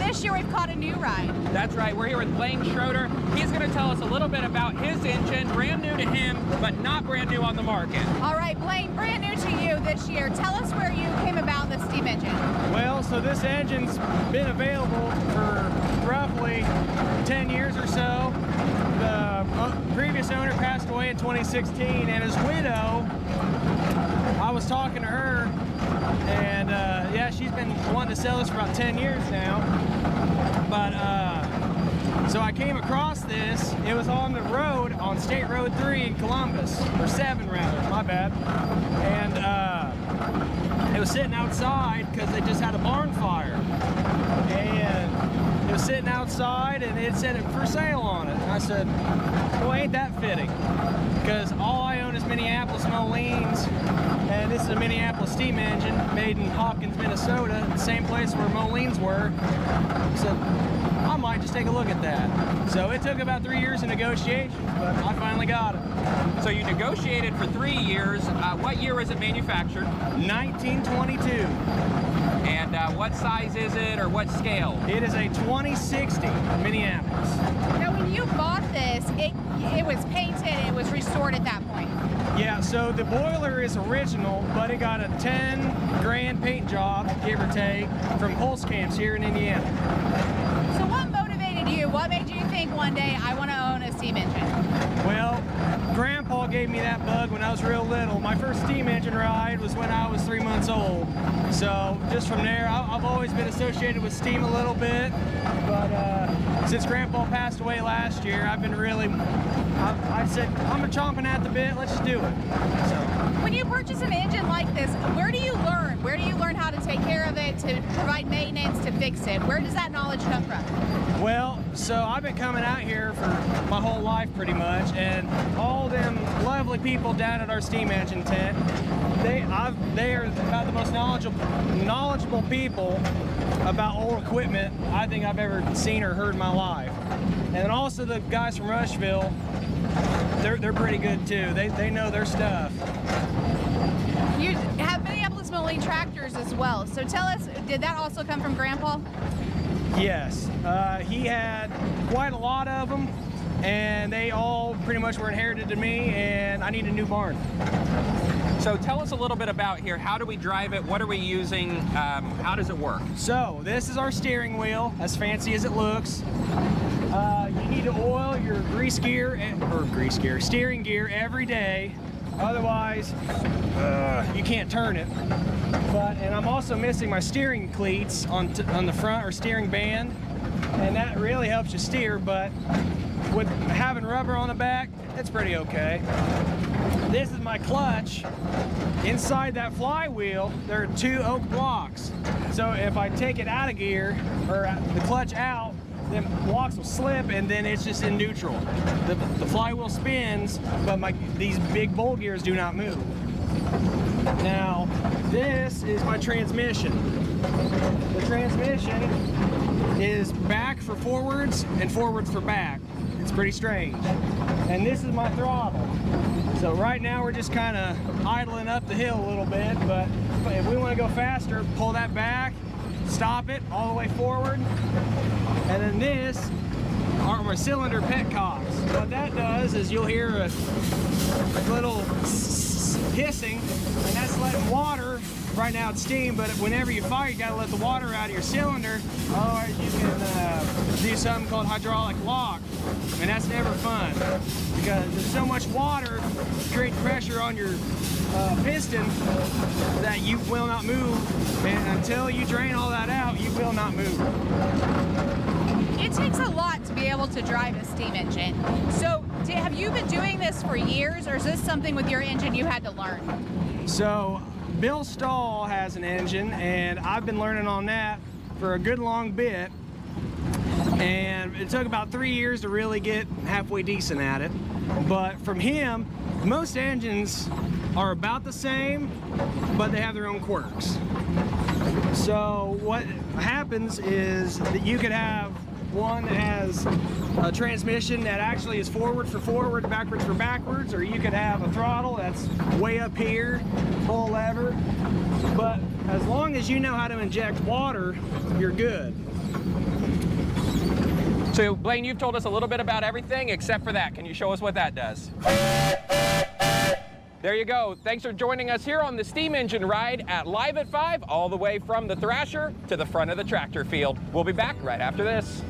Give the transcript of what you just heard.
this year we've caught a new ride. That's right, we're here with Blaine Schroeder. He's going to tell us a little bit about his engine, brand new to him, but not brand new on the market. All right, Blaine, brand new to you this year. Tell us where you came about the steam engine. Well, so this engine's been available for roughly 10 years or so. The previous owner passed away in 2016, and his widow, I was talking to her, and yeah, she's been wanting to sell this for about 10 years now. But so I came across this. It was on the road on State Road 3 in Columbus, or 7 rather, my bad. And it was sitting outside because they just had a barn fire. And it was sitting outside and it said it for sale on it. And I said, well, ain't that fitting? Because all I own is Minneapolis Moleens, and this is a Minneapolis steam engine made in Hopkins, Minnesota, the same place where Moleens were. So I might just take a look at that. So it took about 3 years of negotiation, but I finally got it. So you negotiated for 3 years. What year was it manufactured? 1922. And what size is it, or what scale? It is a 2060 Minneapolis. Now, when you bought this, it was painted, it was restored at that point. Yeah, so the boiler is original, but it got a 10 grand paint job, give or take, from Pulse Camps here in Indiana. So what motivated you? What made you think one day, I want to own a steam engine? Well, Grandpa gave me that bug when I was real little. My first steam engine ride was when I was 3 months old. So just from there, I've always been associated with steam a little bit. But since Grandpa passed away last year, I've been really, I said, I'm chomping at the bit, let's just do it. So. When you purchase an engine like this, where do you learn? Where do you learn how to take care of it, to provide maintenance, to fix it? Where does that knowledge come from? Well, so I've been coming out here for my whole life pretty much, and all them lovely people down at our steam engine tent, they are about the most knowledgeable people about old equipment I think I've ever seen or heard in my life. And then also the guys from Rushville, they're pretty good too. They know their stuff. You have Minneapolis Moline tractors as well. So tell us, did that also come from Grandpa? Yes, he had quite a lot of them, and they all pretty much were inherited to me, and I need a new barn. So tell us a little bit about here. How do we drive it? What are we using? How does it work? So this is our steering wheel, as fancy as it looks. You need to oil your steering gear every day. Otherwise, you can't turn it. And I'm also missing my steering cleats on the front, or steering band, and that really helps you steer, but with having rubber on the back, it's pretty okay. This is my clutch. Inside that flywheel, there are 2 oak blocks. So if I take it out of gear, or the clutch out, then blocks will slip, and then it's just in neutral. The flywheel spins, but these big bowl gears do not move. Now, this is my transmission. The transmission is back for forwards and forwards for back. It's pretty strange. And this is my throttle. So right now we're just kind of idling up the hill a little bit, but if we want to go faster, pull that back, stop it all the way forward. And then this are my cylinder petcocks. What that does is you'll hear a little hissing, and that's letting water. Right now it's steam, but whenever you fire, you gotta let the water out of your cylinder. Otherwise you can do something called hydraulic lock, and that's never fun because there's so much water creating pressure on your piston that you will not move, and until you drain all that out, you will not move. It takes a lot to be able to drive a steam engine. So have you been doing this for years, or is this something with your engine you had to learn? So Bill Stahl has an engine, and I've been learning on that for a good long bit, and it took about 3 years to really get halfway decent at it. But from him, most engines are about the same, but they have their own quirks. So what happens is that you could have one that has a transmission that actually is forward for forward, backwards for backwards, or you could have a throttle that's way up here, pull a lever. But as long as you know how to inject water, you're good. So Blaine, you've told us a little bit about everything except for that. Can you show us what that does? There you go. Thanks for joining us here on the steam engine ride at Live at 5, all the way from the Thrasher to the front of the tractor field. We'll be back right after this.